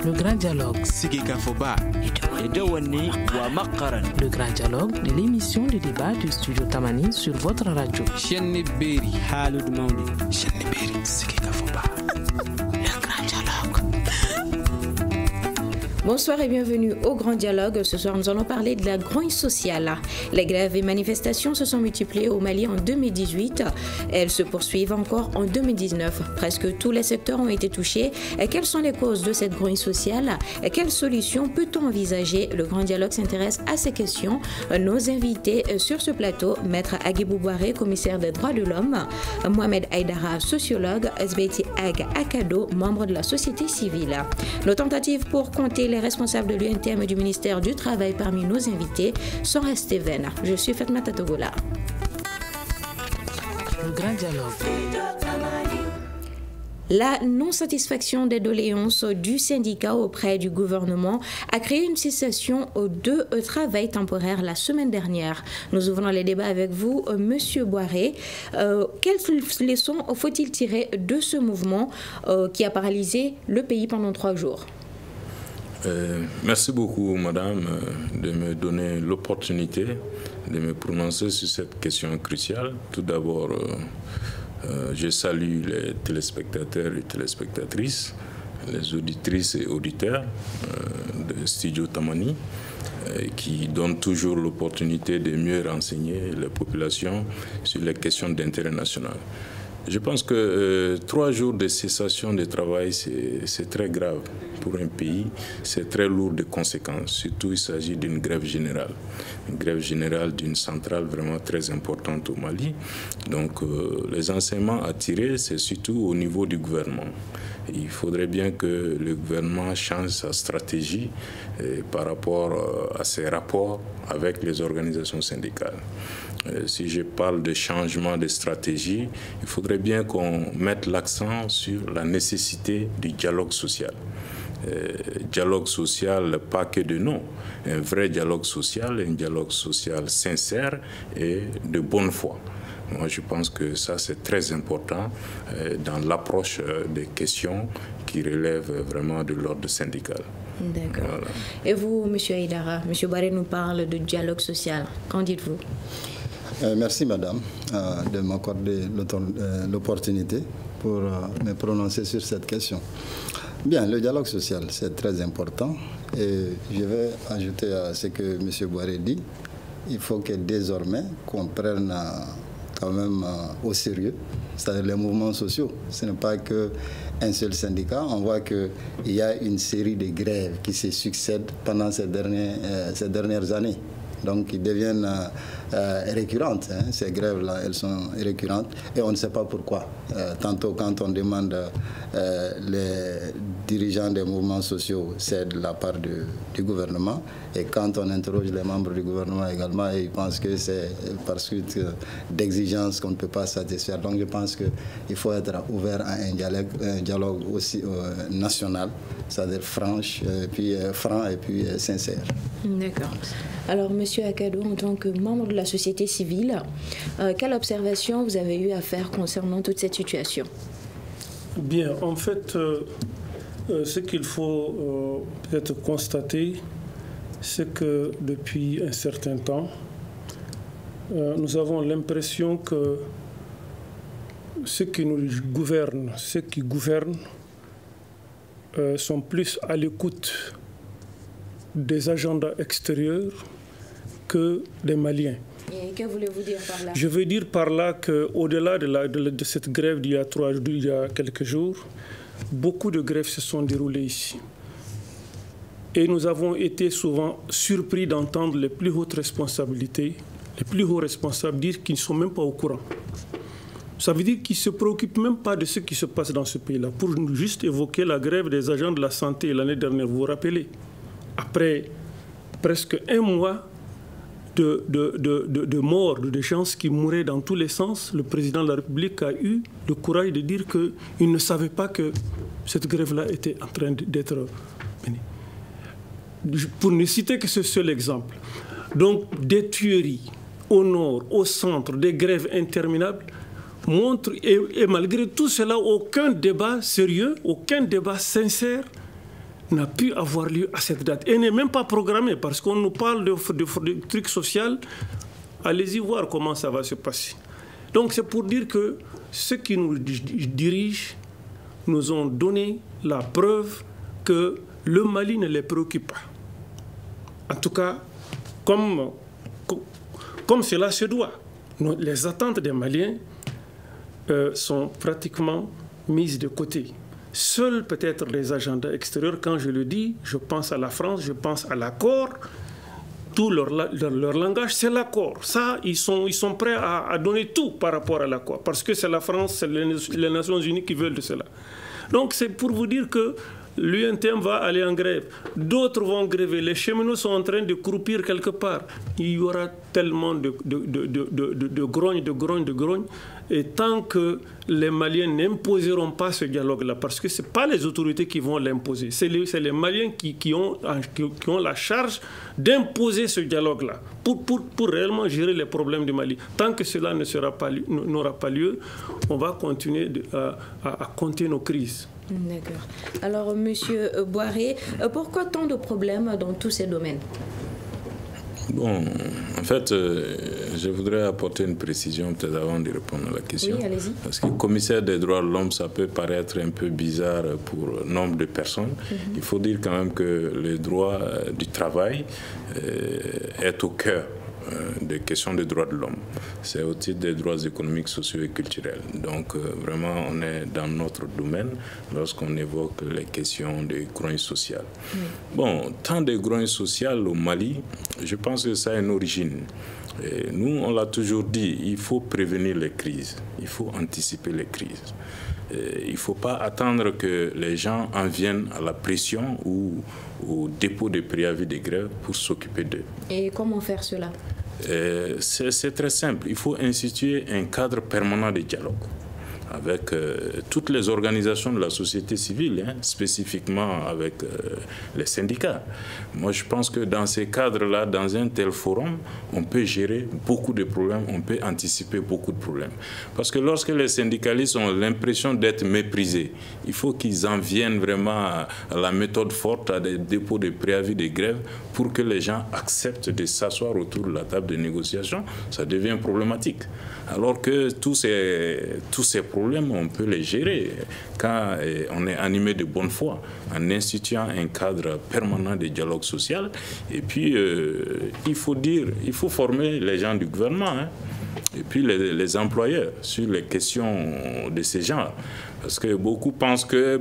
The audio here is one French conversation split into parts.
Le grand dialogue. Le grand dialogue de l'émission de débat du studio Tamani sur votre radio. Le grand dialogue. Bonsoir et bienvenue au Grand Dialogue. Ce soir, nous allons parler de la grogne sociale. Les grèves et manifestations se sont multipliées au Mali en 2018. Elles se poursuivent encore en 2019. Presque tous les secteurs ont été touchés. Et quelles sont les causes de cette grogne sociale? Et quelles solutions peut-on envisager? Le Grand Dialogue s'intéresse à ces questions. Nos invités sur ce plateau, Maître Aguibou Boiré, commissaire des droits de l'homme, Mohamed Aïdara, sociologue, Sbeti Ag Akado, membre de la société civile. Nos tentatives pour compter les responsables de l'UNTM et du ministère du Travail parmi nos invités sont restés vaines. Je suis Fatma Tatogola. Le grand dialogue. La non-satisfaction des doléances du syndicat auprès du gouvernement a créé une cessation de travail temporaire la semaine dernière. Nous ouvrons les débats avec vous, Monsieur Boiré. Quelles leçons faut-il tirer de ce mouvement qui a paralysé le pays pendant 3 jours? Merci beaucoup, madame, de me donner l'opportunité de me prononcer sur cette question cruciale. Tout d'abord, je salue les téléspectateurs et téléspectatrices, les auditrices et auditeurs de Studio Tamani, qui donnent toujours l'opportunité de mieux renseigner les populations sur les questions d'intérêt national. Je pense que 3 jours de cessation de travail, c'est très grave pour un pays. C'est très lourd de conséquences. Surtout, il s'agit d'une grève générale. Une grève générale d'une centrale vraiment très importante au Mali. Donc, les enseignements à tirer, c'est surtout au niveau du gouvernement. Il faudrait bien que le gouvernement change sa stratégie par rapport à ses rapports avec les organisations syndicales. Si je parle de changement de stratégie, il faudrait bien qu'on mette l'accent sur la nécessité du dialogue social. Dialogue social, pas que de nom, un vrai dialogue social sincère et de bonne foi. Moi, je pense que ça, c'est très important dans l'approche des questions qui relèvent vraiment de l'ordre syndical. D'accord. Voilà. Et vous, M. Aïdara, M. Barré nous parle de dialogue social. Qu'en dites-vous? Merci, madame, de m'accorder l'opportunité pour me prononcer sur cette question. Bien, le dialogue social, c'est très important. Et je vais ajouter à ce que M. Boiré dit. Il faut que désormais, qu'on prenne quand même au sérieux, c'est-à-dire les mouvements sociaux. Ce n'est pas qu'un seul syndicat. On voit qu'il y a une série de grèves qui se succèdent pendant ces dernières années. Donc, ils deviennent récurrentes. Ces grèves-là, elles sont récurrentes et on ne sait pas pourquoi. Tantôt, quand on demande les dirigeants des mouvements sociaux, c'est de la part du gouvernement. Et quand on interroge les membres du gouvernement également, ils pensent que c'est par suite d'exigences qu'on ne peut pas satisfaire. Donc, je pense qu'il faut être ouvert à un dialogue aussi national, c'est-à-dire franc et puis sincère. D'accord. Alors, M. Akado, en tant que membre de la société civile, quelle observation vous avez eu à faire concernant toute cette situation? Bien, en fait, ce qu'il faut peut-être constater, c'est que depuis un certain temps, nous avons l'impression que ceux qui nous gouvernent, sont plus à l'écoute des agendas extérieurs que des Maliens. Et que voulez-vous dire par là? Je veux dire par là qu'au-delà de cette grève il y a quelques jours, beaucoup de grèves se sont déroulées ici. Et nous avons été souvent surpris d'entendre les plus hautes responsabilités, les plus hauts responsables dire qu'ils ne sont même pas au courant. Ça veut dire qu'ils ne se préoccupent même pas de ce qui se passe dans ce pays-là. Pour juste évoquer la grève des agents de la santé l'année dernière, vous vous rappelez, après presque 1 mois de morts, de gens qui mouraient dans tous les sens, le président de la République a eu le courage de dire qu'il ne savait pas que cette grève-là était en train d'être menée. Pour ne citer que ce seul exemple. Donc, des tueries au nord, au centre, des grèves interminables, montrent, et malgré tout cela, aucun débat sérieux, aucun débat sincère n'a pu avoir lieu à cette date et n'est même pas programmé parce qu'on nous parle de trucs sociaux. Allez-y voir comment ça va se passer. Donc c'est pour dire que ceux qui nous dirigent nous ont donné la preuve que le Mali ne les préoccupe pas. En tout cas, comme cela se doit. Les attentes des Maliens sont pratiquement mises de côté. Seuls peut-être les agendas extérieurs, quand je le dis, je pense à la France, je pense à l'accord. Tout leur langage, c'est l'accord. Ça, ils sont prêts à donner tout par rapport à l'accord. Parce que c'est la France, c'est les Nations Unies qui veulent de cela. Donc c'est pour vous dire que l'UNTM va aller en grève. D'autres vont gréver. Les cheminots sont en train de croupir quelque part. Il y aura tellement de grogne. Et tant que les Maliens n'imposeront pas ce dialogue-là, parce que ce n'est pas les autorités qui vont l'imposer, c'est les Maliens qui ont la charge d'imposer ce dialogue-là pour réellement gérer les problèmes du Mali. Tant que cela n'aura pas lieu, on va continuer à compter nos crises. D'accord. Alors, Monsieur Boiré, pourquoi tant de problèmes dans tous ces domaines? Bon, en fait, je voudrais apporter une précision peut-être avant de répondre à la question. Oui, allez-y. Parce que commissaire des droits de l'homme, ça peut paraître un peu bizarre pour nombre de personnes. Il faut dire quand même que le droit du travail est au cœur des questions des droits de l'homme. C'est au titre des droits économiques, sociaux et culturels. Donc vraiment, on est dans notre domaine lorsqu'on évoque les questions des grognes sociales. Bon, tant de grognes sociales au Mali, je pense que ça a une origine. Et nous, on l'a toujours dit, il faut prévenir les crises, il faut anticiper les crises. Il ne faut pas attendre que les gens en viennent à la pression ou au dépôt de préavis de grève pour s'occuper d'eux. Et comment faire cela? C'est très simple. Il faut instituer un cadre permanent de dialogue avec toutes les organisations de la société civile, spécifiquement avec les syndicats. Moi, je pense que dans ces cadres-là, dans un tel forum, on peut gérer beaucoup de problèmes, on peut anticiper beaucoup de problèmes. Parce que lorsque les syndicalistes ont l'impression d'être méprisés, il faut qu'ils en viennent vraiment à la méthode forte, à des dépôts de préavis de grève, pour que les gens acceptent de s'asseoir autour de la table de négociation. Ça devient problématique. Alors que tous ces problèmes, on peut les gérer quand on est animé de bonne foi, en instituant un cadre permanent de dialogue social. Et puis, il faut former les gens du gouvernement, et puis les employeurs sur les questions de ces genres. Parce que beaucoup pensent que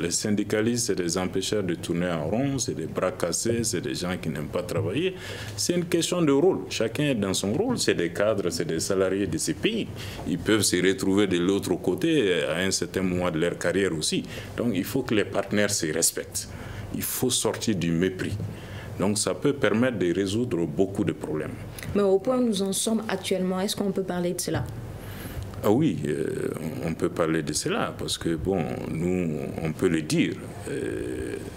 les syndicalistes, c'est des empêcheurs de tourner en rond, c'est des bras cassés, c'est des gens qui n'aiment pas travailler. C'est une question de rôle. Chacun est dans son rôle. C'est des cadres, c'est des salariés de ces pays. Ils peuvent se retrouver de l'autre côté à un certain moment de leur carrière aussi. Donc il faut que les partenaires se respectent. Il faut sortir du mépris. Donc ça peut permettre de résoudre beaucoup de problèmes. Mais au point où nous en sommes actuellement, est-ce qu'on peut parler de cela? Ah oui, on peut parler de cela parce que, nous, on peut le dire.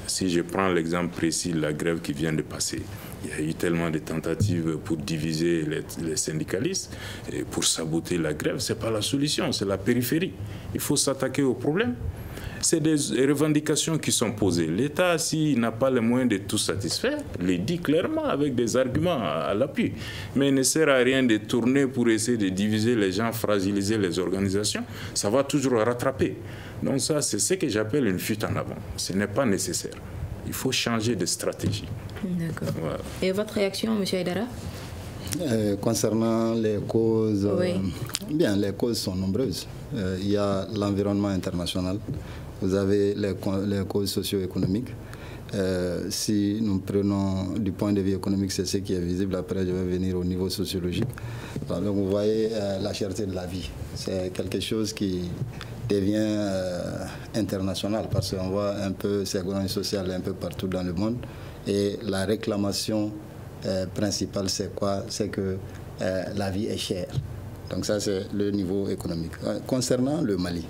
Si je prends l'exemple précis de la grève qui vient de passer, il y a eu tellement de tentatives pour diviser les syndicalistes et pour saboter la grève. Ce n'est pas la solution, c'est la périphérie. Il faut s'attaquer au problème. C'est des revendications qui sont posées. L'État, s'il n'a pas les moyens de tout satisfaire, le dit clairement avec des arguments à l'appui. Mais il ne sert à rien de tourner pour essayer de diviser les gens, fragiliser les organisations. Ça va toujours rattraper. Donc ça, c'est ce que j'appelle une fuite en avant. Ce n'est pas nécessaire. Il faut changer de stratégie. D'accord. Voilà. Et votre réaction, M. Aïdara? Concernant les causes, oui. Les causes sont nombreuses. Il y a l'environnement international. Vous avez les causes socio-économiques. Si nous prenons du point de vue économique, c'est ce qui est visible. Après, je vais venir au niveau sociologique. Donc, vous voyez la cherté de la vie. C'est quelque chose qui devient international parce qu'on voit un peu ces grognes sociales un peu partout dans le monde. Et la réclamation principale, c'est quoi? C'est que la vie est chère. Donc ça, c'est le niveau économique. Concernant le Mali,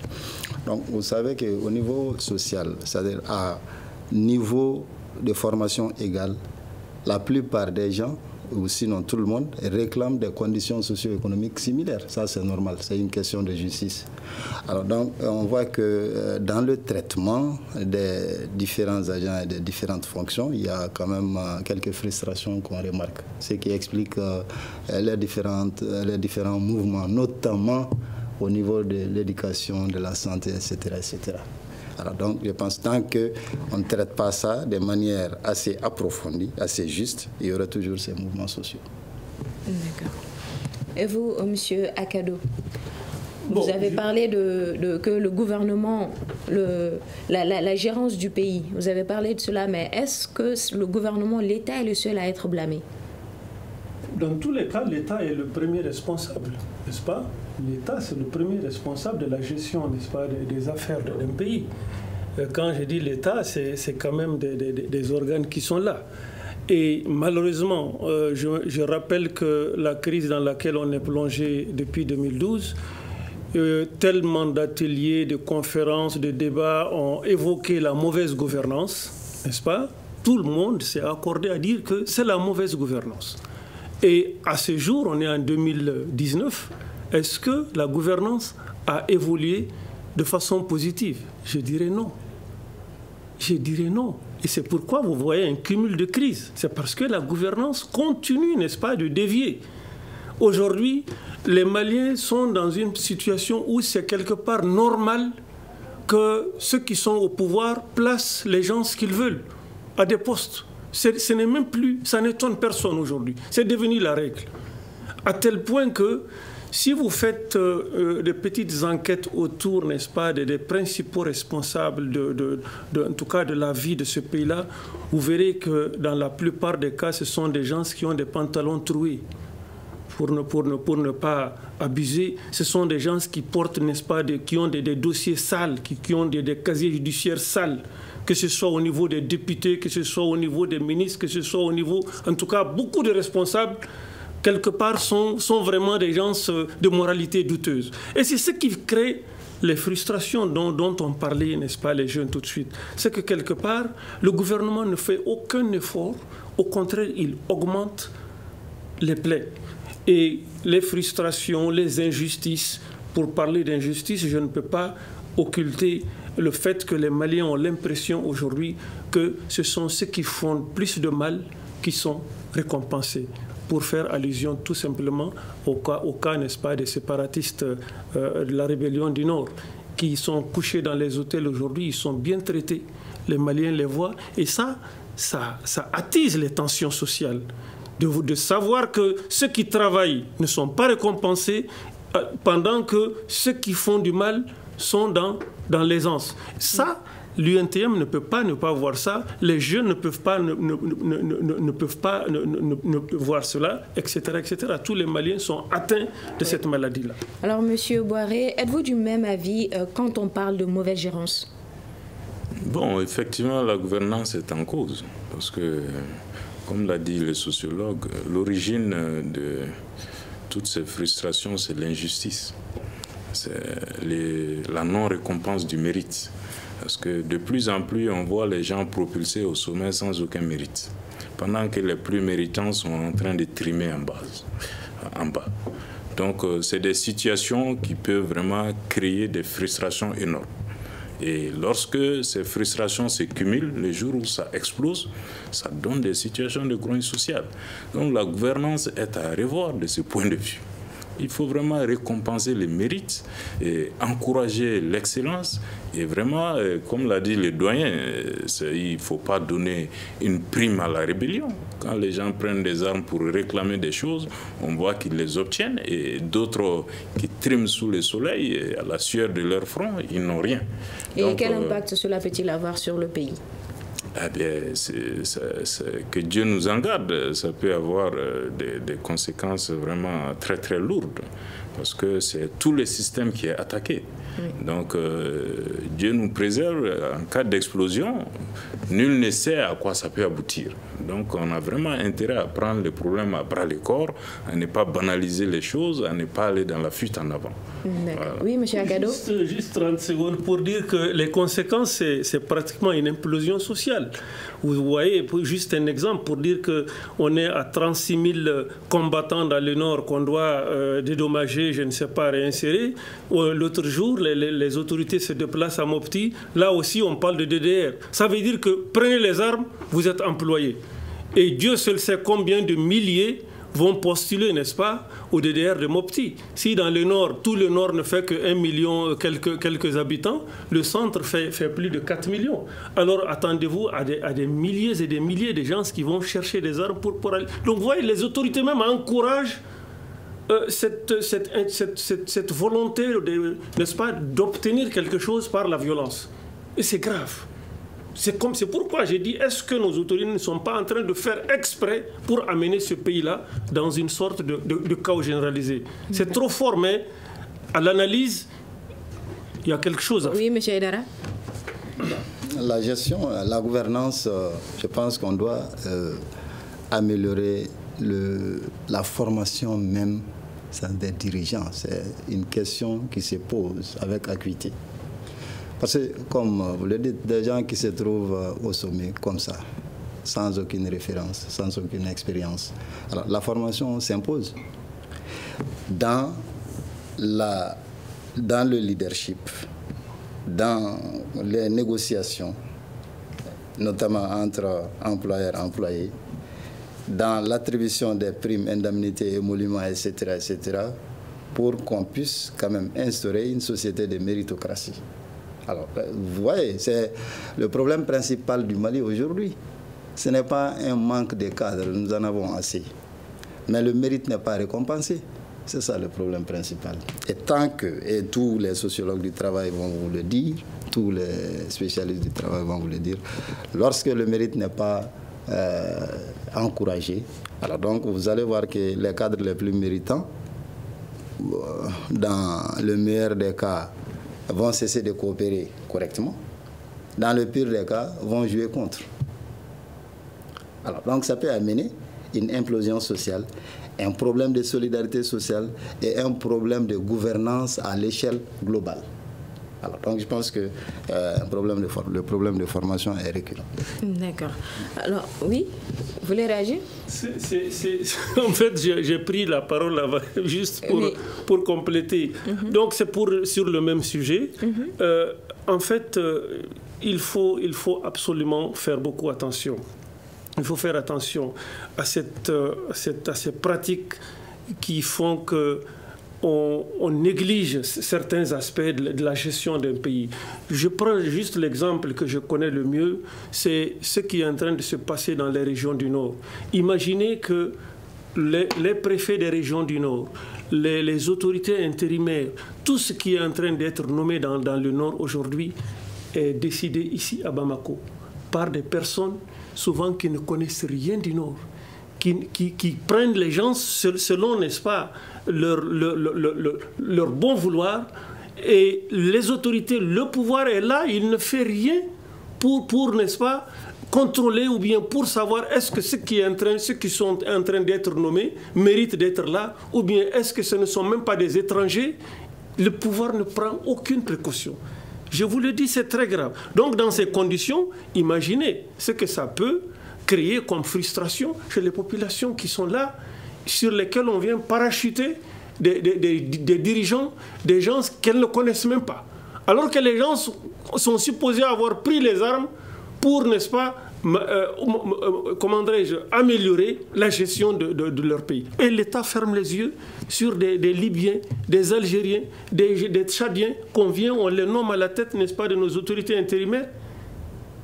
donc vous savez qu'au niveau social, c'est-à-dire à niveau de formation égale, la plupart des gens ou sinon tout le monde, réclame des conditions socio-économiques similaires. Ça, c'est normal, c'est une question de justice. Alors, donc, on voit que dans le traitement des différents agents et des différentes fonctions, il y a quand même quelques frustrations qu'on remarque, ce qui explique les différents mouvements, notamment au niveau de l'éducation, de la santé, etc., etc. Alors donc, je pense tant qu'on ne traite pas ça de manière assez approfondie, assez juste, il y aura toujours ces mouvements sociaux. D'accord. Et vous, monsieur Akado, vous avez parlé que le gouvernement, la gérance du pays, vous avez parlé de cela, mais est-ce que le gouvernement, l'État est le seul à être blâmé? Dans tous les cas, l'État est le premier responsable, n'est-ce pas? L'État, c'est le premier responsable de la gestion, n'est-ce pas, des affaires d'un pays. Quand je dis l'État, c'est quand même des organes qui sont là. Et malheureusement, je rappelle que la crise dans laquelle on est plongé depuis 2012, tellement d'ateliers, de conférences, de débats ont évoqué la mauvaise gouvernance, n'est-ce pas? Tout le monde s'est accordé à dire que c'est la mauvaise gouvernance. Et à ce jour, on est en 2019, est-ce que la gouvernance a évolué de façon positive? Je dirais non. Je dirais non. Et c'est pourquoi vous voyez un cumul de crises. C'est parce que la gouvernance continue, n'est-ce pas, de dévier. Aujourd'hui, les Maliens sont dans une situation où c'est quelque part normal que ceux qui sont au pouvoir placent les gens qu'ils veulent à des postes. Ce n'est même plus, ça n'étonne personne aujourd'hui. C'est devenu la règle. À tel point que si vous faites des petites enquêtes autour, n'est-ce pas, des principaux responsables, en tout cas de la vie de ce pays-là, vous verrez que dans la plupart des cas, ce sont des gens qui ont des pantalons troués. Pour ne pas abuser, ce sont des gens qui portent, n'est-ce pas, qui ont des dossiers sales, qui ont des casiers judiciaires sales, que ce soit au niveau des députés, que ce soit au niveau des ministres, que ce soit au niveau, en tout cas, beaucoup de responsables, quelque part, sont vraiment des gens de moralité douteuse. Et c'est ce qui crée les frustrations dont on parlait, n'est-ce pas, les jeunes tout de suite. C'est que quelque part, le gouvernement ne fait aucun effort, au contraire, il augmente les plaies. Et les frustrations, les injustices, pour parler d'injustice, je ne peux pas occulter le fait que les Maliens ont l'impression aujourd'hui que ce sont ceux qui font plus de mal qui sont récompensés. Pour faire allusion tout simplement au cas, n'est-ce pas, des séparatistes de la rébellion du Nord, qui sont couchés dans les hôtels aujourd'hui, ils sont bien traités. Les Maliens les voient et ça attise les tensions sociales. De savoir que ceux qui travaillent ne sont pas récompensés pendant que ceux qui font du mal sont dans l'aisance. Ça, l'UNTM ne peut pas ne pas voir ça, les jeunes ne peuvent pas ne peuvent pas voir cela, etc., etc. Tous les Maliens sont atteints de cette maladie-là. Alors, Monsieur Boiré, êtes-vous du même avis quand on parle de mauvaise gérance? Bon, effectivement, la gouvernance est en cause, parce que, comme l'a dit le sociologue, l'origine de toutes ces frustrations, c'est l'injustice. C'est la non-récompense du mérite. Parce que de plus en plus, on voit les gens propulsés au sommet sans aucun mérite. Pendant que les plus méritants sont en train de trimer en bas. Donc, c'est des situations qui peuvent vraiment créer des frustrations énormes. Et lorsque ces frustrations se cumulent, le jour où ça explose, ça donne des situations de grogne sociale. Donc la gouvernance est à revoir de ce point de vue. Il faut vraiment récompenser les mérites et encourager l'excellence. Et vraiment, comme l'a dit le doyen, il ne faut pas donner une prime à la rébellion. Quand les gens prennent des armes pour réclamer des choses, on voit qu'ils les obtiennent. Et d'autres qui triment sous le soleil, à la sueur de leur front, ils n'ont rien. Et donc, quel impact cela peut-il avoir sur le pays? Eh bien, que Dieu nous en garde. Ça peut avoir des conséquences vraiment très très lourdes. parce que c'est tout le système qui est attaqué. Oui. Donc, Dieu nous préserve, en cas d'explosion, nul ne sait à quoi ça peut aboutir. Donc, on a vraiment intérêt à prendre le problème à bras le corps, à ne pas banaliser les choses, à ne pas aller dans la fuite en avant. Voilà. Oui, M. Agado. Juste 30 secondes pour dire que les conséquences, c'est pratiquement une implosion sociale. Vous voyez, juste un exemple pour dire qu'on est à 36 000 combattants dans le Nord qu'on doit dédommager, je ne sais pas, réinsérer. L'autre jour, les autorités se déplacent à Mopti. Là aussi, on parle de DDR. Ça veut dire que prenez les armes, vous êtes employés. Et Dieu seul sait combien de milliers vont postuler, n'est-ce pas, au DDR de Mopti. Si dans le Nord, tout le Nord ne fait que 1 million, quelques habitants, le centre fait plus de 4 millions. Alors attendez-vous à des milliers et des milliers de gens qui vont chercher des armes pour aller. Donc vous voyez, les autorités même encouragent cette volonté, n'est-ce pas, d'obtenir quelque chose par la violence. Et c'est grave. C'est pourquoi j'ai dit, est-ce que nos autorités ne sont pas en train de faire exprès pour amener ce pays-là dans une sorte de chaos généralisé? C'est trop fort, mais à l'analyse, il y a quelque chose à faire. Oui, M. Aidara. La gestion, la gouvernance, je pense qu'on doit améliorer la formation même des dirigeants. C'est une question qui se pose avec acuité. Parce que, comme vous le dites, des gens qui se trouvent au sommet comme ça, sans aucune référence, sans aucune expérience. Alors, la formation s'impose dans le leadership, dans les négociations, notamment entre employeurs et employés, dans l'attribution des primes, indemnités, émoluments, etc., etc., pour qu'on puisse quand même instaurer une société de méritocratie. Alors, vous voyez, c'est le problème principal du Mali aujourd'hui. Ce n'est pas un manque de cadres, nous en avons assez. Mais le mérite n'est pas récompensé. C'est ça le problème principal. Et tant que, et tous les sociologues du travail vont vous le dire, tous les spécialistes du travail vont vous le dire, lorsque le mérite n'est pas encouragé, alors donc vous allez voir que les cadres les plus méritants, dans le meilleur des cas, vont cesser de coopérer correctement. Dans le pire des cas, vont jouer contre. Alors, donc ça peut amener une implosion sociale, un problème de solidarité sociale et un problème de gouvernance à l'échelle globale. Alors, donc je pense que le problème de formation est récurrent. D'accord. Alors, oui, vous voulez réagir? En fait, j'ai pris la parole là, juste pour compléter. Donc, c'est sur le même sujet. En fait, il faut absolument faire beaucoup attention. Il faut faire attention à ces pratiques qui font que on néglige certains aspects de la gestion d'un pays. Je prends juste l'exemple que je connais le mieux, c'est ce qui est en train de se passer dans les régions du Nord. Imaginez que les préfets des régions du Nord, les autorités intérimaires, tout ce qui est en train d'être nommé dans le Nord aujourd'hui est décidé ici à Bamako par des personnes souvent qui ne connaissent rien du Nord, qui prennent les gens selon, n'est-ce pas, leur bon vouloir, et les autorités, le pouvoir est là, il ne fait rien pour n'est-ce pas, contrôler ou bien pour savoir est-ce que ceux qui sont en train d'être nommés méritent d'être là, ou bien est-ce que ce ne sont même pas des étrangers. Le pouvoir ne prend aucune précaution. Je vous le dis, c'est très grave. Donc dans ces conditions, imaginez ce que ça peut créer comme frustration chez les populations qui sont là, sur lesquelles on vient parachuter des dirigeants, des gens qu'elles ne connaissent même pas. Alors que les gens sont supposés avoir pris les armes pour, n'est-ce pas, comment dirais-je, améliorer la gestion de leur pays. Et l'État ferme les yeux sur des Libyens, des Algériens, des Tchadiens qu'on vient, on les nomme à la tête, n'est-ce pas, de nos autorités intérimaires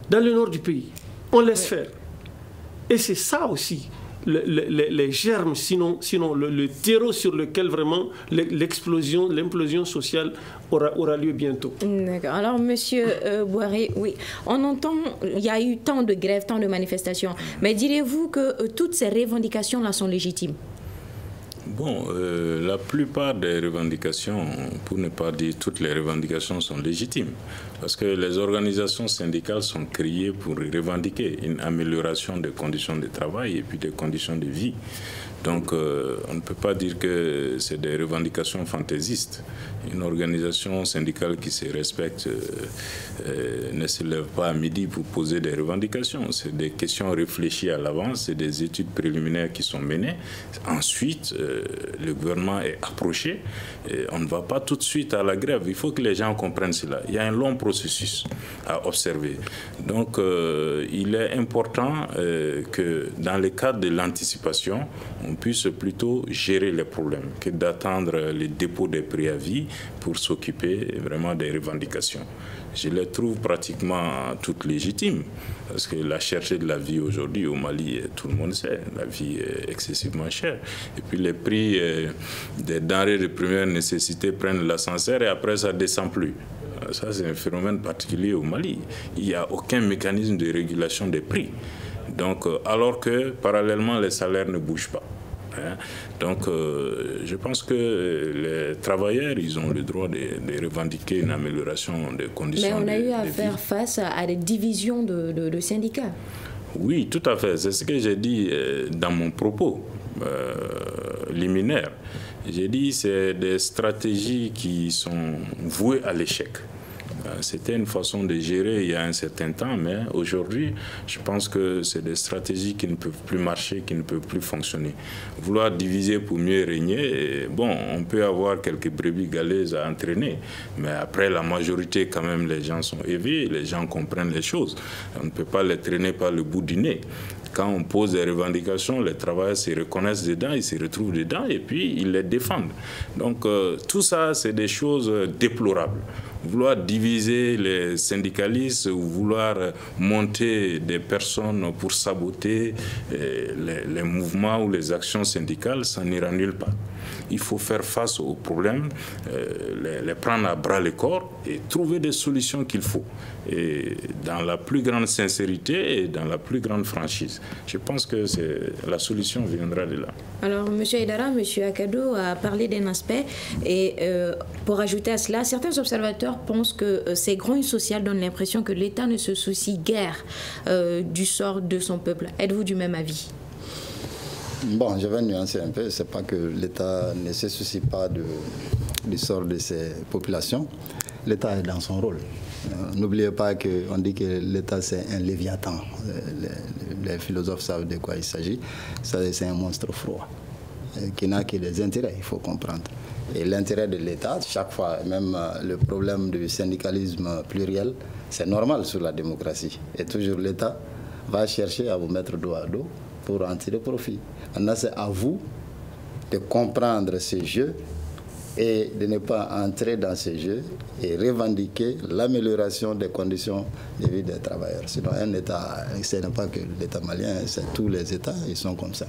dans le nord du pays. On laisse faire. Et c'est ça aussi, les germes, sinon le terreau sur lequel vraiment l'implosion sociale aura lieu bientôt. D'accord. Alors, Monsieur Boiré, oui, on entend, il y a eu tant de grèves, tant de manifestations, mais direz-vous que toutes ces revendications-là sont légitimes? Bon, la plupart des revendications, pour ne pas dire toutes les revendications, sont légitimes. Parce que les organisations syndicales sont créées pour revendiquer une amélioration des conditions de travail et puis des conditions de vie. Donc, on ne peut pas dire que c'est des revendications fantaisistes. Une organisation syndicale qui se respecte ne se lève pas à midi pour poser des revendications. C'est des questions réfléchies à l'avance, c'est des études préliminaires qui sont menées. Ensuite, le gouvernement est approché. Et on ne va pas tout de suite à la grève. Il faut que les gens comprennent cela. Il y a un long processus à observer. Donc, il est important que dans le cadre de l'anticipation, on puisse plutôt gérer les problèmes que d'attendre les dépôts des préavis pour s'occuper vraiment des revendications. Je les trouve pratiquement toutes légitimes, parce que la cherté de la vie aujourd'hui au Mali, tout le monde sait, la vie est excessivement chère. Et puis les prix des denrées de première nécessité prennent l'ascenseur et après ça ne descend plus. Ça, c'est un phénomène particulier au Mali. Il n'y a aucun mécanisme de régulation des prix. Donc, alors que parallèlement, les salaires ne bougent pas. Donc, je pense que les travailleurs, ils ont le droit de revendiquer une amélioration des conditions de vie. Mais on a eu à faire face à des divisions de syndicats. Oui, tout à fait. C'est ce que j'ai dit dans mon propos liminaire. J'ai dit que c'est des stratégies qui sont vouées à l'échec. C'était une façon de gérer il y a un certain temps, mais aujourd'hui, je pense que c'est des stratégies qui ne peuvent plus marcher, qui ne peuvent plus fonctionner. Vouloir diviser pour mieux régner, bon, on peut avoir quelques brebis galeuses à entraîner, mais après, la majorité, quand même, les gens sont éveillés, les gens comprennent les choses. On ne peut pas les traîner par le bout du nez. Quand on pose des revendications, les travailleurs se reconnaissent dedans, ils se retrouvent dedans et puis ils les défendent. Donc tout ça, c'est des choses déplorables. Vouloir diviser les syndicalistes ou vouloir monter des personnes pour saboter les mouvements ou les actions syndicales, ça n'ira nulle part. Il faut faire face aux problèmes, les prendre à bras le corps et trouver des solutions qu'il faut. Et dans la plus grande sincérité et dans la plus grande franchise. Je pense que la solution viendra de là. Alors, M. Aidara, M. Akado a parlé d'un aspect et pour ajouter à cela, certains observateurs pensent que ces grands sociales donnent l'impression que l'État ne se soucie guère du sort de son peuple. Êtes-vous du même avis? Bon, je vais nuancer un peu. Ce n'est pas que l'État ne se soucie pas du sort de ses populations. L'État est dans son rôle. N'oubliez pas qu'on dit que l'État, c'est un léviathan. Les philosophes savent de quoi il s'agit. C'est un monstre froid qui n'a que des intérêts, il faut comprendre. Et l'intérêt de l'État, chaque fois, même le problème du syndicalisme pluriel, c'est normal sur la démocratie. Et toujours l'État va chercher à vous mettre dos à dos pour en tirer profit. Maintenant, c'est à vous de comprendre ce jeu et de ne pas entrer dans ce jeu et revendiquer l'amélioration des conditions de vie des travailleurs. Sinon, un État, ce n'est pas que l'État malien, c'est tous les États, ils sont comme ça.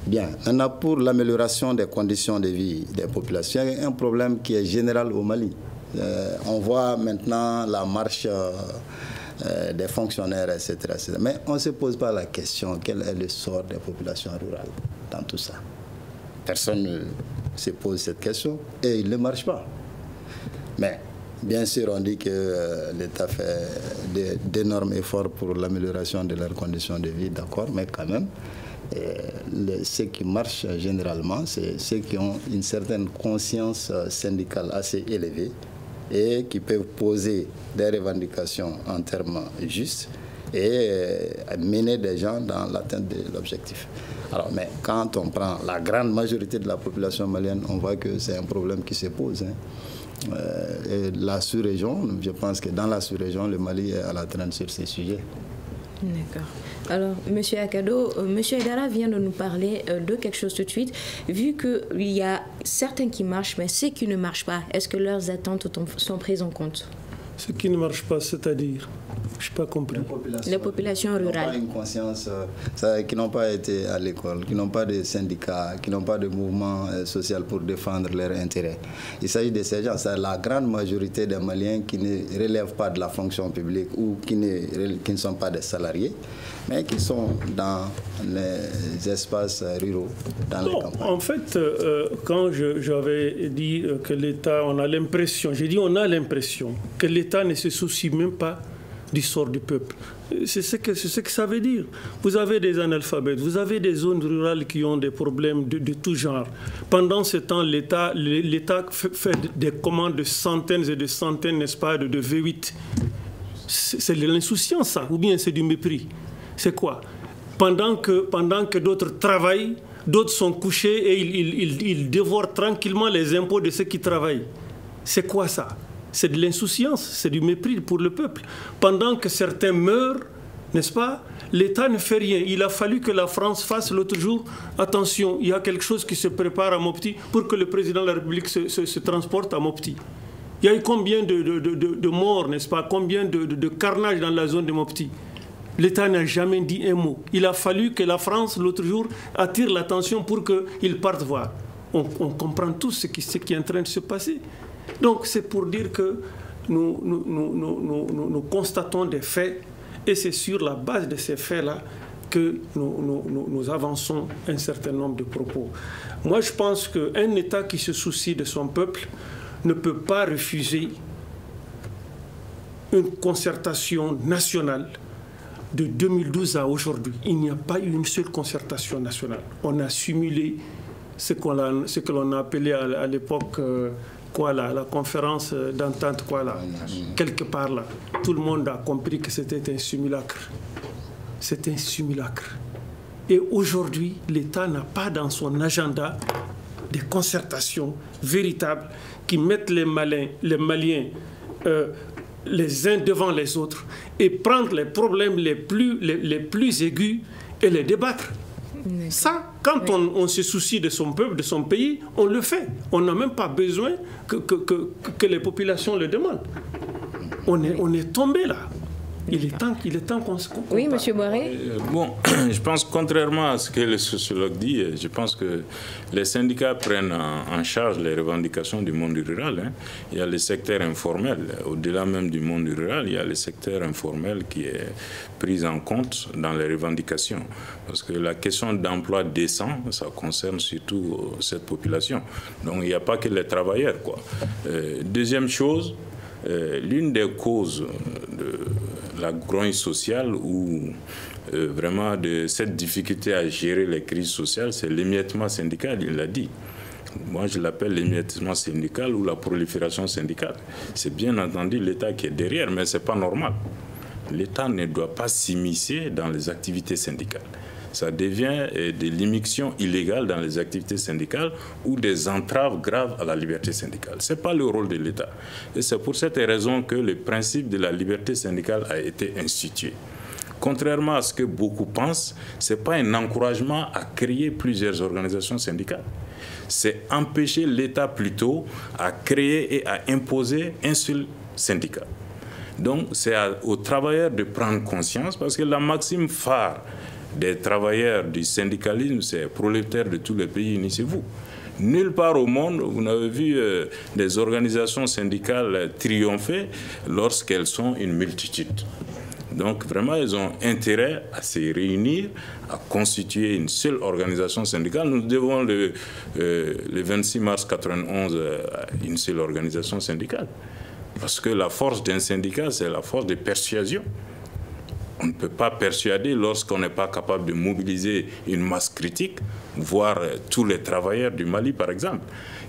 Bien, maintenant pour l'amélioration des conditions de vie des populations, il y a un problème qui est général au Mali. On voit maintenant la marche des fonctionnaires, etc., etc. Mais on ne se pose pas la question quel est le sort des populations rurales dans tout ça. Personne ne se pose cette question et il ne marche pas. Mais bien sûr, on dit que l'État fait d'énormes efforts pour l'amélioration de leurs conditions de vie, d'accord, mais quand même, ceux qui marchent généralement, c'est ceux qui ont une certaine conscience syndicale assez élevée et qui peuvent poser des revendications en termes justes et mener des gens dans l'atteinte de l'objectif. Alors, mais quand on prend la grande majorité de la population malienne, on voit que c'est un problème qui se pose. Et la sous-région, je pense que dans la sous-région, le Mali est à la traîne sur ces sujets. D'accord. Alors, M. Akado, M. Aidara vient de nous parler de quelque chose tout de suite. Vu qu'il y a certains qui marchent, mais ceux qui ne marchent pas, est-ce que leurs attentes sont prises en compte? Ce qui ne marche pas, c'est-à-dire? Je n'ai pas compris. Les populations rurales. N'ont pas une conscience, qui n'ont pas été à l'école, qui n'ont pas de syndicats, qui n'ont pas de mouvement social pour défendre leurs intérêts. Il s'agit de ces gens, c'est la grande majorité des Maliens qui ne relèvent pas de la fonction publique ou qui ne sont pas des salariés, mais qui sont dans les espaces ruraux, dans les campagnes. En fait, quand j'avais dit que l'État, on a l'impression que l'État ne se soucie même pas du sort du peuple. C'est ce que ça veut dire. Vous avez des analphabètes, vous avez des zones rurales qui ont des problèmes de tout genre. Pendant ce temps, l'État fait des commandes de centaines et de centaines, n'est-ce pas, de V8. C'est de l'insouciance, ça, ou bien c'est du mépris? C'est quoi? Pendant que d'autres travaillent, d'autres sont couchés et ils dévorent tranquillement les impôts de ceux qui travaillent. C'est quoi ça? C'est de l'insouciance, c'est du mépris pour le peuple. Pendant que certains meurent, n'est-ce pas, l'État ne fait rien. Il a fallu que la France fasse l'autre jour, attention, il y a quelque chose qui se prépare à Mopti pour que le président de la République se transporte à Mopti. Il y a eu combien de morts, n'est-ce pas, combien de carnage dans la zone de Mopti? L'État n'a jamais dit un mot. Il a fallu que la France, l'autre jour, attire l'attention pour qu'ils partent voir. On comprend tous ce qui est en train de se passer. Donc, c'est pour dire que nous constatons des faits et c'est sur la base de ces faits-là que nous avançons un certain nombre de propos. Moi, je pense qu'un État qui se soucie de son peuple ne peut pas refuser une concertation nationale. De 2012 à aujourd'hui, il n'y a pas eu une seule concertation nationale. On a simulé ce que l'on a appelé à l'époque la conférence d'entente, quelque part là. Tout le monde a compris que c'était un simulacre. C'est un simulacre. Et aujourd'hui, l'État n'a pas dans son agenda des concertations véritables qui mettent les Maliens les uns devant les autres et prendre les problèmes les plus aigus et les débattre. Ça, quand on se soucie de son peuple, de son pays, on le fait. On n'a même pas besoin que les populations le demandent. On est tombé là. Il est temps qu'on Oui, M. Boiré. Bon, je pense, contrairement à ce que le sociologue dit, je pense que les syndicats prennent en charge les revendications du monde rural. Hein. Il y a le secteur informel. Au-delà même du monde rural, il y a le secteur informel qui est pris en compte dans les revendications. Parce que la question d'emploi décent, ça concerne surtout cette population. Donc, il n'y a pas que les travailleurs, quoi. Deuxième chose, l'une des causes de la grogne sociale ou vraiment de cette difficulté à gérer les crises sociales, c'est l'émiettement syndical, il l'a dit. Moi, je l'appelle l'émiettement syndical ou la prolifération syndicale. C'est bien entendu l'État qui est derrière, mais ce n'est pas normal. L'État ne doit pas s'immiscer dans les activités syndicales. Ça devient de l'immixtion illégale dans les activités syndicales ou des entraves graves à la liberté syndicale. Ce n'est pas le rôle de l'État. Et c'est pour cette raison que le principe de la liberté syndicale a été institué. Contrairement à ce que beaucoup pensent, ce n'est pas un encouragement à créer plusieurs organisations syndicales. C'est empêcher l'État plutôt à créer et à imposer un seul syndicat. Donc c'est aux travailleurs de prendre conscience parce que la maxime phare des travailleurs du syndicalisme, c'est prolétaires de tous les pays, unissez-vous. Nulle part au monde, vous n'avez vu des organisations syndicales triompher lorsqu'elles sont une multitude. Donc vraiment, ils ont intérêt à se réunir, à constituer une seule organisation syndicale. Nous devons le 26 mars 1991 à une seule organisation syndicale. Parce que la force d'un syndicat, c'est la force de persuasion. On ne peut pas persuader lorsqu'on n'est pas capable de mobiliser une masse critique, voire tous les travailleurs du Mali, par exemple.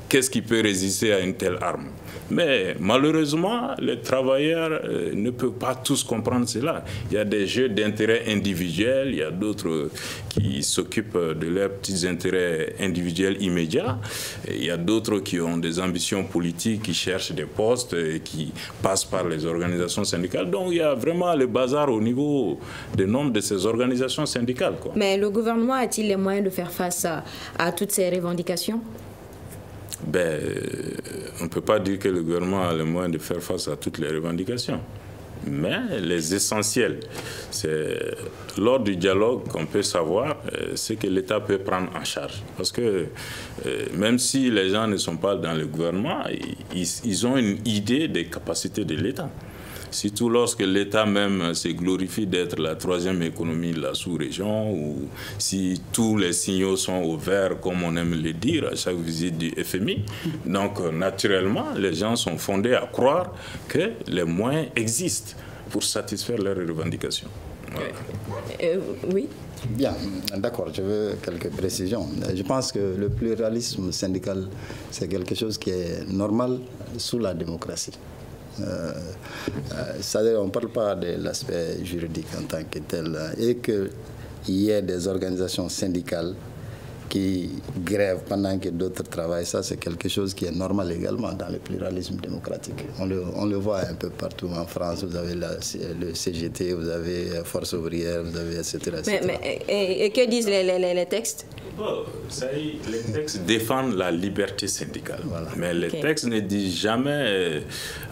Qu'est-ce qui peut résister à une telle arme? Mais malheureusement, les travailleurs ne peuvent pas tous comprendre cela. Il y a des jeux d'intérêts individuels, il y a d'autres qui s'occupent de leurs petits intérêts individuels immédiats. Et il y a d'autres qui ont des ambitions politiques, qui cherchent des postes et qui passent par les organisations syndicales. Donc il y a vraiment le bazar au niveau du nombre de ces organisations syndicales, quoi. Mais le gouvernement a-t-il les moyens de faire face à toutes ces revendications? On ne peut pas dire que le gouvernement a les moyens de faire face à toutes les revendications. Mais les essentiels, c'est lors du dialogue qu'on peut savoir ce que l'État peut prendre en charge. Parce que même si les gens ne sont pas dans le gouvernement, ils ont une idée des capacités de l'État. Surtout lorsque l'État même se glorifie d'être la troisième économie de la sous-région, ou si tous les signaux sont au vert, comme on aime le dire à chaque visite du FMI. Donc naturellement, les gens sont fondés à croire que les moyens existent pour satisfaire leurs revendications. Voilà. Oui. Bien, d'accord, je veux quelques précisions. Je pense que le pluralisme syndical, c'est quelque chose qui est normal sous la démocratie. On ne parle pas de l'aspect juridique en tant que tel, et qu'il y ait des organisations syndicales qui grèvent pendant que d'autres travaillent, ça c'est quelque chose qui est normal également dans le pluralisme démocratique. On le voit un peu partout en France, vous avez le CGT, vous avez Force ouvrière, vous avez etc. Et que disent les textes? Les textes défendent la liberté syndicale, voilà. Mais les textes ne disent jamais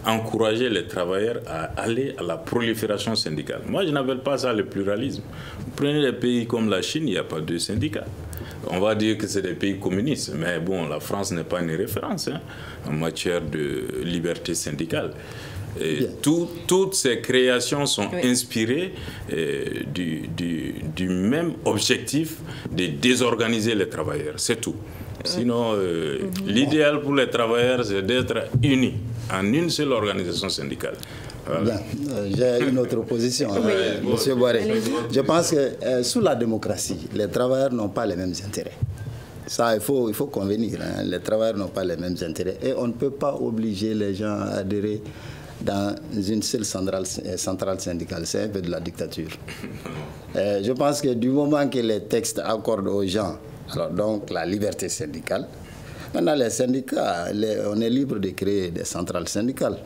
encourager les travailleurs à aller à la prolifération syndicale. Moi, je n'appelle pas ça le pluralisme. Vous prenez des pays comme la Chine, il n'y a pas de syndicats. On va dire que c'est des pays communistes, mais bon, la France n'est pas une référence en matière de liberté syndicale. Et toutes ces créations sont inspirées du même objectif de désorganiser les travailleurs, c'est tout. Sinon, l'idéal pour les travailleurs, c'est d'être unis en une seule organisation syndicale. Voilà. J'ai une autre position, M. Boiré. Je pense que sous la démocratie, les travailleurs n'ont pas les mêmes intérêts. Ça, il faut convenir. Les travailleurs n'ont pas les mêmes intérêts. Et on ne peut pas obliger les gens à adhérer dans une seule centrale syndicale. C'est un peu de la dictature. Je pense que du moment que les textes accordent aux gens donc la liberté syndicale, maintenant les syndicats, on est libre de créer des centrales syndicales.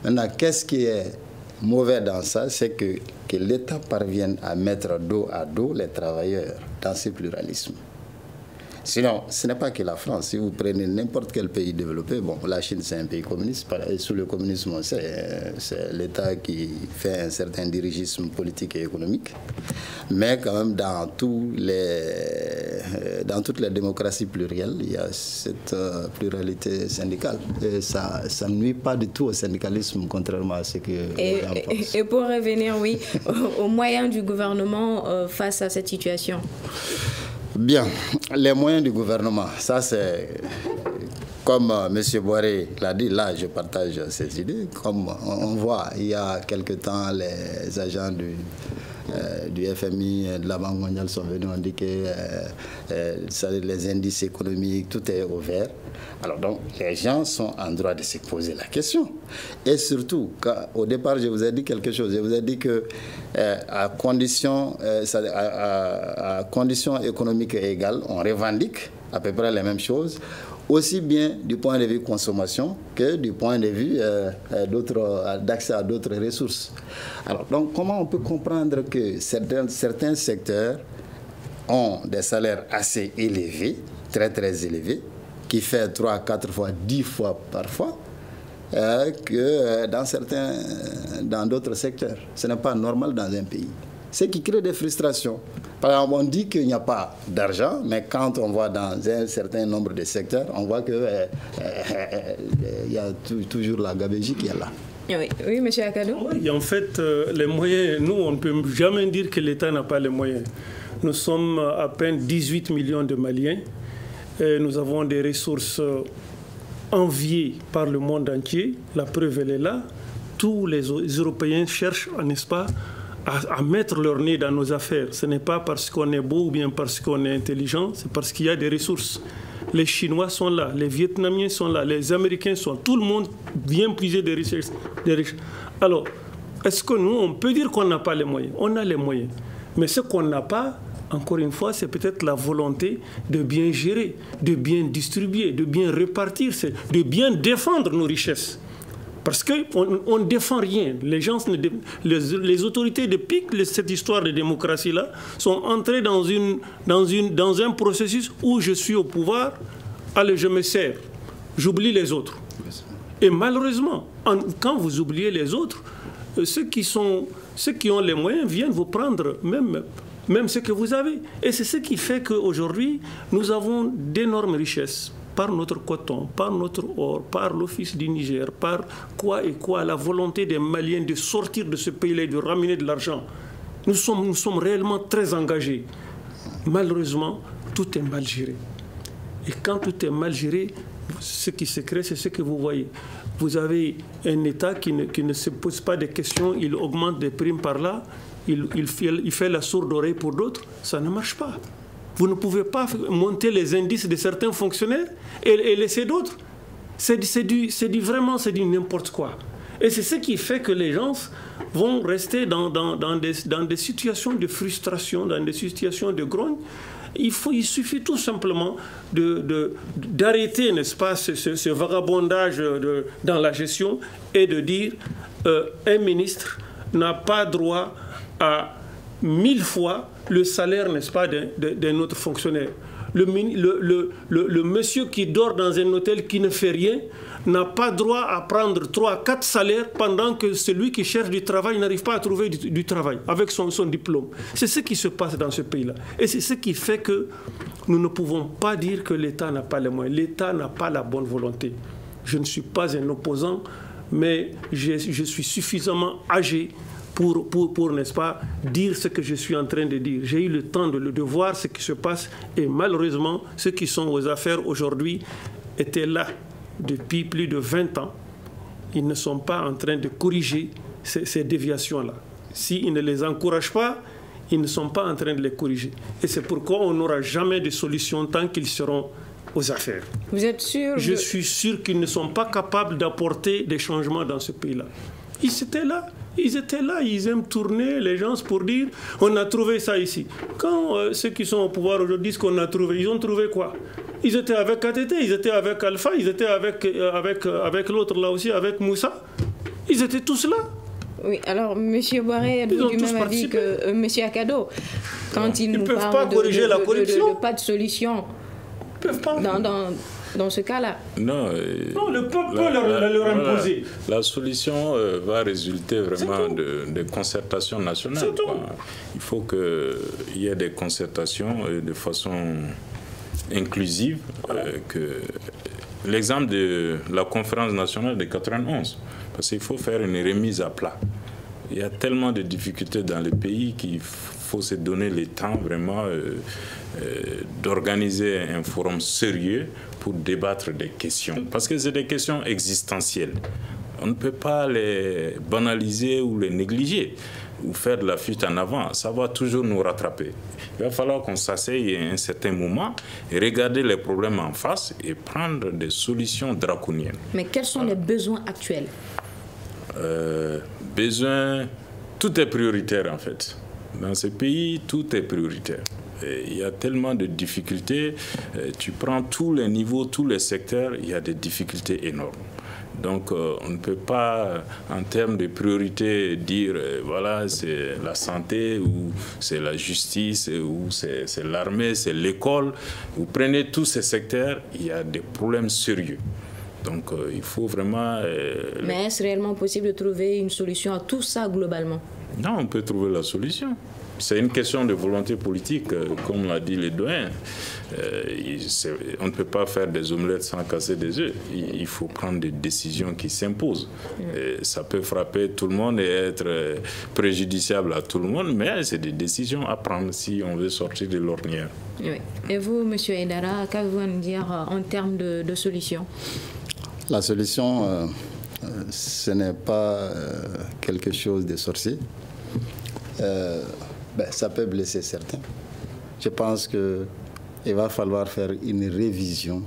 Maintenant, qu'est-ce qui est mauvais dans ça? C'est que l'État parvienne à mettre dos à dos les travailleurs dans ce pluralisme. Sinon, ce n'est pas que la France. Si vous prenez n'importe quel pays développé, bon, la Chine c'est un pays communiste, et sous le communisme, c'est l'État qui fait un certain dirigisme politique et économique. Mais quand même, dans toutes les démocraties plurielles, il y a cette pluralité syndicale. Et ça ne nuit pas du tout au syndicalisme, contrairement à ce que les gens pensent. Et pour revenir, oui, aux moyens du gouvernement face à cette situation. Bien, les moyens du gouvernement, ça c'est, comme M. Boiré l'a dit, là je partage ces idées. Comme on voit, il y a quelque temps, les agents du FMI et de la Banque mondiale sont venus indiquer les indices économiques, tout est au vert. Alors donc, les gens sont en droit de se poser la question. Et surtout, au départ, je vous ai dit quelque chose. Je vous ai dit que à condition économique égale, on revendique à peu près les mêmes choses, aussi bien du point de vue consommation que du point de vue d'accès à d'autres ressources. Alors, donc, comment on peut comprendre que certains secteurs ont des salaires assez élevés, très très élevés, qui fait 3, 4 fois, 10 fois parfois, que dans d'autres secteurs. Ce n'est pas normal dans un pays. Ce qui crée des frustrations. Par exemple, on dit qu'il n'y a pas d'argent, mais quand on voit dans un certain nombre de secteurs, on voit qu'il y a toujours la gabegie qui est là. Oui, M. Akado. Oui, en fait, les moyens, nous, on ne peut jamais dire que l'État n'a pas les moyens. Nous sommes à peine 18 millions de Maliens. Et nous avons des ressources enviées par le monde entier. La preuve, elle est là. Tous les Européens cherchent, n'est-ce pas, à mettre leur nez dans nos affaires. Ce n'est pas parce qu'on est beau ou bien parce qu'on est intelligent, c'est parce qu'il y a des ressources. Les Chinois sont là, les Vietnamiens sont là, les Américains sont là. Tout le monde vient puiser des richesses. Alors, est-ce que nous, on peut dire qu'on n'a pas les moyens? On a les moyens. Mais ce qu'on n'a pas, encore une fois, c'est peut-être la volonté de bien gérer, de bien distribuer, de bien répartir, de bien défendre nos richesses. Parce qu'on ne défend rien. Les autorités depuis cette histoire de démocratie-là sont entrées dans un processus où je suis au pouvoir, allez, je me sers, j'oublie les autres. Et malheureusement, quand vous oubliez les autres, ceux qui ont les moyens viennent vous prendre même ce que vous avez. Et c'est ce qui fait qu'aujourd'hui, nous avons d'énormes richesses par notre coton, par notre or, par l'Office du Niger, par la volonté des Maliens de sortir de ce pays-là et de ramener de l'argent. Nous sommes réellement très engagés. Malheureusement, tout est mal géré. Et quand tout est mal géré, ce qui se crée, c'est ce que vous voyez. Vous avez un État qui ne se pose pas de questions, il augmente des primes par là, il fait la sourde oreille pour d'autres, ça ne marche pas. Vous ne pouvez pas monter les indices de certains fonctionnaires et laisser d'autres. C'est du n'importe quoi. Et c'est ce qui fait que les gens vont rester dans des situations de frustration, dans des situations de grogne. Il suffit tout simplement d'arrêter, n'est-ce pas, ce vagabondage dans la gestion et de dire un ministre n'a pas droit à 1000 fois le salaire, n'est-ce pas, d'un autre fonctionnaire. Le monsieur qui dort dans un hôtel qui ne fait rien n'a pas droit à prendre 3 à 4 salaires pendant que celui qui cherche du travail n'arrive pas à trouver du travail avec son diplôme. C'est ce qui se passe dans ce pays-là. Et c'est ce qui fait que nous ne pouvons pas dire que l'État n'a pas les moyens. L'État n'a pas la bonne volonté. Je ne suis pas un opposant, mais je suis suffisamment âgé pour n'est-ce pas, dire ce que je suis en train de dire. J'ai eu le temps de voir ce qui se passe et malheureusement, ceux qui sont aux affaires aujourd'hui étaient là depuis plus de 20 ans. Ils ne sont pas en train de corriger ces déviations-là. S'ils ne les encouragent pas, ils ne sont pas en train de les corriger. Et c'est pourquoi on n'aura jamais de solution tant qu'ils seront aux affaires. Vous êtes sûr? Je suis sûr qu'ils ne sont pas capables d'apporter des changements dans ce pays-là. Ils étaient là, ils aiment tourner les gens pour dire on a trouvé ça ici. Quand ceux qui sont au pouvoir aujourd'hui disent qu'on a trouvé, ils ont trouvé quoi? Ils étaient avec KTT, ils étaient avec Alpha, ils étaient avec l'autre là aussi, avec Moussa. Ils étaient tous là. Oui, alors M. Boiré a du même avis que M. Akado. Quand il nous parle de pas de solution dans ce cas-là. Non, le peuple peut leur imposer. La solution va résulter vraiment de concertations nationales. Il faut qu'il y ait des concertations de façon inclusive. L'exemple de la conférence nationale de 91, parce qu'il faut faire une remise à plat. Il y a tellement de difficultés dans le pays qu'il faut se donner le temps vraiment d'organiser un forum sérieux pour débattre des questions. Parce que c'est des questions existentielles. On ne peut pas les banaliser ou les négliger ou faire de la fuite en avant. Ça va toujours nous rattraper. Il va falloir qu'on s'asseye à un certain moment et regarder les problèmes en face et prendre des solutions draconiennes. Mais quels sont les besoins actuels? Tout est prioritaire en fait. Dans ce pays, tout est prioritaire. Et il y a tellement de difficultés. Tu prends tous les niveaux, tous les secteurs, il y a des difficultés énormes. Donc, on ne peut pas, en termes de priorité, dire, voilà, c'est la santé, ou c'est la justice, ou c'est l'armée, c'est l'école. Vous prenez tous ces secteurs, il y a des problèmes sérieux. Donc, il faut vraiment... Mais est-ce réellement possible de trouver une solution à tout ça globalement? Non, on peut trouver la solution. C'est une question de volonté politique, comme l'a dit le doyen. On ne peut pas faire des omelettes sans casser des œufs. Il faut prendre des décisions qui s'imposent. Ça peut frapper tout le monde et être préjudiciable à tout le monde, mais c'est des décisions à prendre si on veut sortir de l'ornière. Oui. Et vous, M. Aidara, qu'avez-vous à nous dire en termes de solutions? La solution, ce n'est pas quelque chose de sorcier. Ça peut blesser certains. Je pense qu'il va falloir faire une révision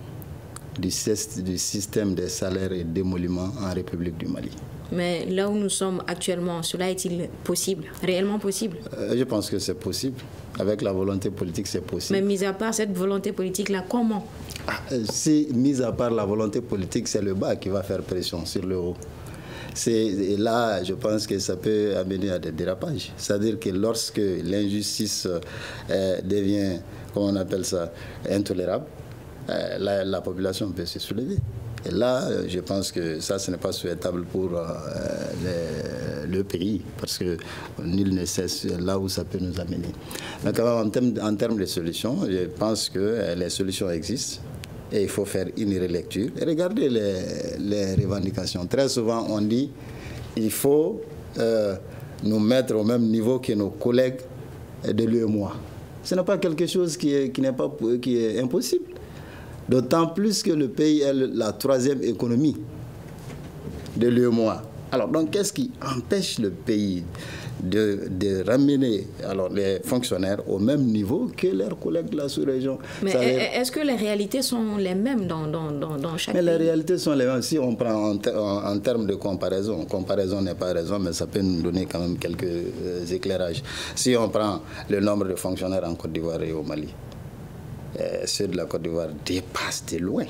du système des salaires et d'émoluments en République du Mali. Mais là où nous sommes actuellement, cela est-il possible, réellement possible? Je pense que c'est possible. Avec la volonté politique, c'est possible. Mais mis à part cette volonté politique-là, comment? Si, mis à part la volonté politique, c'est le bas qui va faire pression sur le haut. Et là, je pense que ça peut amener à des dérapages. C'est-à-dire que lorsque l'injustice devient, comment on appelle ça, intolérable, la population peut se soulever. Et là, je pense que ça, ce n'est pas souhaitable pour le pays, parce que nul ne sait là où ça peut nous amener. Donc, en termes de solutions, je pense que les solutions existent. Et il faut faire une relecture. Et regardez les revendications. Très souvent, on dit qu'il faut nous mettre au même niveau que nos collègues de l'UEMOA. Ce n'est pas quelque chose qui est impossible. D'autant plus que le pays est la troisième économie de l'UEMOA. Alors, donc, qu'est-ce qui empêche le pays de ramener les fonctionnaires au même niveau que leurs collègues de la sous-région? Mais est-ce que les réalités sont les mêmes dans chaque pays? Mais les réalités sont les mêmes. Si on prend en termes de comparaison n'est pas raison, mais ça peut nous donner quand même quelques éclairages. Si on prend le nombre de fonctionnaires en Côte d'Ivoire et au Mali, ceux de la Côte d'Ivoire dépassent de loin.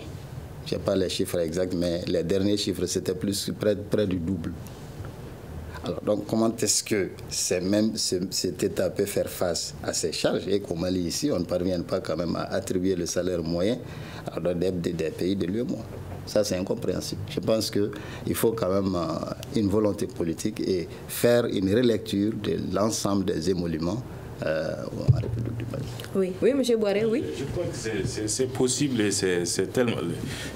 Je n'ai pas les chiffres exacts, mais les derniers chiffres, c'était près du double. Alors, donc, comment est-ce que cet État peut faire face à ces charges et qu'au Mali, ici, on ne parvient pas quand même à attribuer le salaire moyen des pays de l'UEMOA? Ça, c'est incompréhensible. Je pense qu'il faut quand même une volonté politique et faire une relecture de l'ensemble des émoluments en République du Mali. Oui, M. Boiré, oui. Je crois que c'est possible et c'est tellement...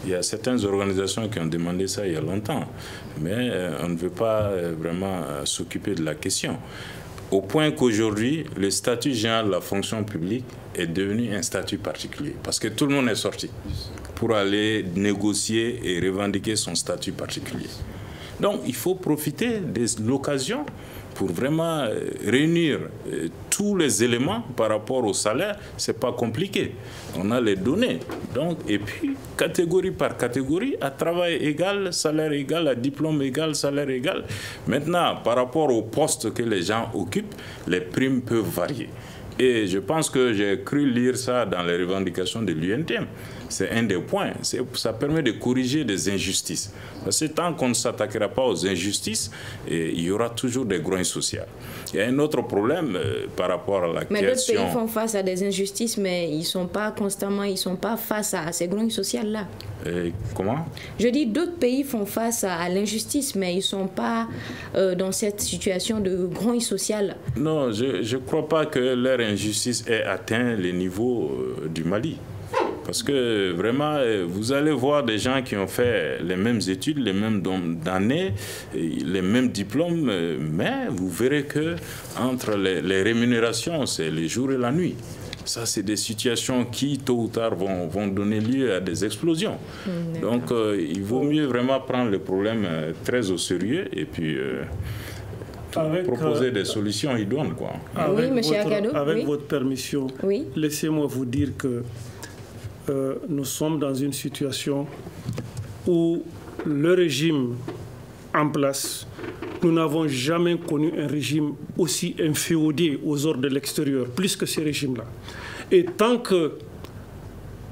Il y a certaines organisations qui ont demandé ça il y a longtemps, mais on ne veut pas vraiment s'occuper de la question. Au point qu'aujourd'hui, le statut général de la fonction publique est devenu un statut particulier, parce que tout le monde est sorti pour aller négocier et revendiquer son statut particulier. Donc, il faut profiter de l'occasion pour vraiment réunir tous les éléments par rapport au salaire. Ce n'est pas compliqué. On a les données. Donc, et puis, catégorie par catégorie, à travail égal, salaire égal, à diplôme égal, salaire égal. Maintenant, par rapport au poste que les gens occupent, les primes peuvent varier. Et je pense que j'ai cru lire ça dans les revendications de l'UNTM. C'est un des points. Ça permet de corriger des injustices. Parce que tant qu'on ne s'attaquera pas aux injustices, il y aura toujours des groins sociaux. Il y a un autre problème par rapport à la question... Mais d'autres pays font face à des injustices, mais ils ne sont pas constamment, ils ne sont pas face à ces groins sociaux-là. Comment? Je dis d'autres pays font face à l'injustice, mais ils ne sont pas dans cette situation de grogne sociale. Non, je ne crois pas que leur injustice ait atteint les niveaux du Mali. Parce que vraiment, vous allez voir des gens qui ont fait les mêmes études, les mêmes années, les mêmes diplômes, mais vous verrez que entre les rémunérations, c'est le jour et la nuit. Ça, c'est des situations qui, tôt ou tard, vont donner lieu à des explosions. Donc, il vaut mieux vraiment prendre le problème très au sérieux et puis proposer des solutions idoines, quoi. Oui, M. Akado. Avec votre permission, oui. Laissez-moi vous dire que nous sommes dans une situation où le régime en place, nous n'avons jamais connu un régime aussi inféodé aux ordres de l'extérieur, plus que ce régime-là. Et tant que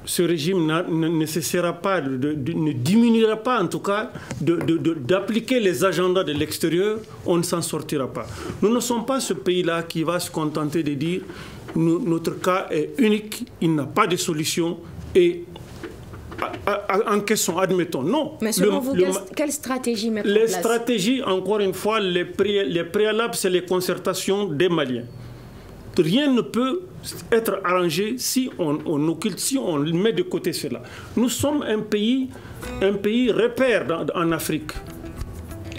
ce régime ne cessera pas, ne diminuera pas en tout cas d'appliquer les agendas de l'extérieur, on ne s'en sortira pas. Nous ne sommes pas ce pays-là qui va se contenter de dire notre cas est unique, il n'a pas de solution et encaissons, admettons. Non. Mais selon vous, quelle stratégie mettre en place? Les stratégies, encore une fois, les préalables, c'est les concertations des Maliens. Rien ne peut être arrangé si on occulte, si on met de côté cela. Nous sommes un pays repère en Afrique.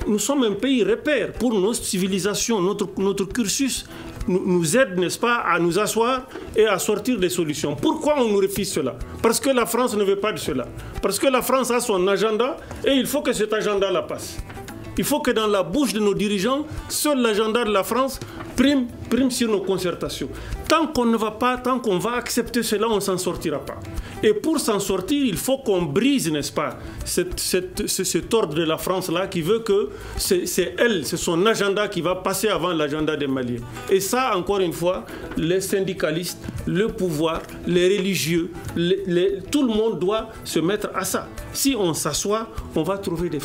Nous sommes un pays repère pour nos civilisations, notre cursus nous aide, n'est-ce pas, à nous asseoir et à sortir des solutions. Pourquoi on nous refuse cela? Parce que la France ne veut pas de cela. Parce que la France a son agenda et il faut que cet agenda-là passe. Il faut que dans la bouche de nos dirigeants, seul l'agenda de la France prime sur nos concertations. Tant qu'on ne va pas, tant qu'on va accepter cela, on ne s'en sortira pas. Et pour s'en sortir, il faut qu'on brise, n'est-ce pas, cet ordre de la France-là qui veut que c'est son agenda qui va passer avant l'agenda des Maliens. Et ça, encore une fois, les syndicalistes, le pouvoir, les religieux, tout le monde doit se mettre à ça. Si on s'assoit, on va trouver des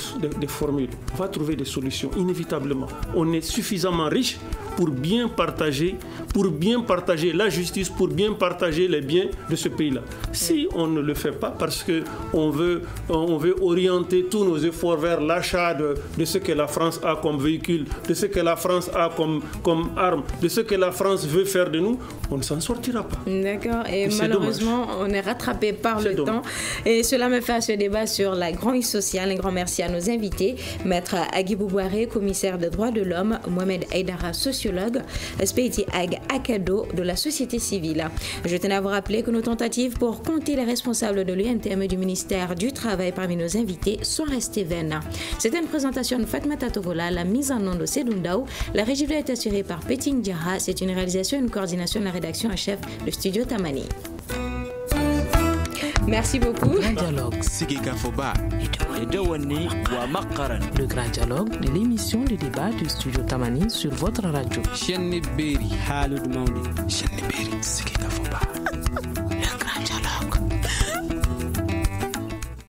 formules, on va trouver des solutions, inévitablement. On est suffisamment riche pour bien partager la justice, pour bien partager les biens de ce pays-là. Si on ne le fait pas parce qu'on veut orienter tous nos efforts vers l'achat de ce que la France a comme véhicule, de ce que la France a comme arme, de ce que la France veut faire de nous, on ne s'en sortira pas. D'accord, et malheureusement, on est rattrapé par le temps. Et cela me fait à ce débat sur la grange sociale. Un grand merci à nos invités, Maître Agibou Bouaré, commissaire des droits de l'homme, Mohamed Aïdara, sociologue, Speiti Ag Akado de la société civile. Je tenais à vous rappeler que nos tentatives pour compter les responsables de l'UNTM et du ministère du Travail parmi nos invités sont restées vaines. C'était une présentation de Fatmata Togola, la mise en nom de Sedundaou. La régie est assurée par Peting Diarra. C'est une réalisation et une coordination de la rédaction en chef de Studio Tamani. Merci beaucoup. Le Grand Dialogue de l'émission de débat du Studio Tamani sur votre radio.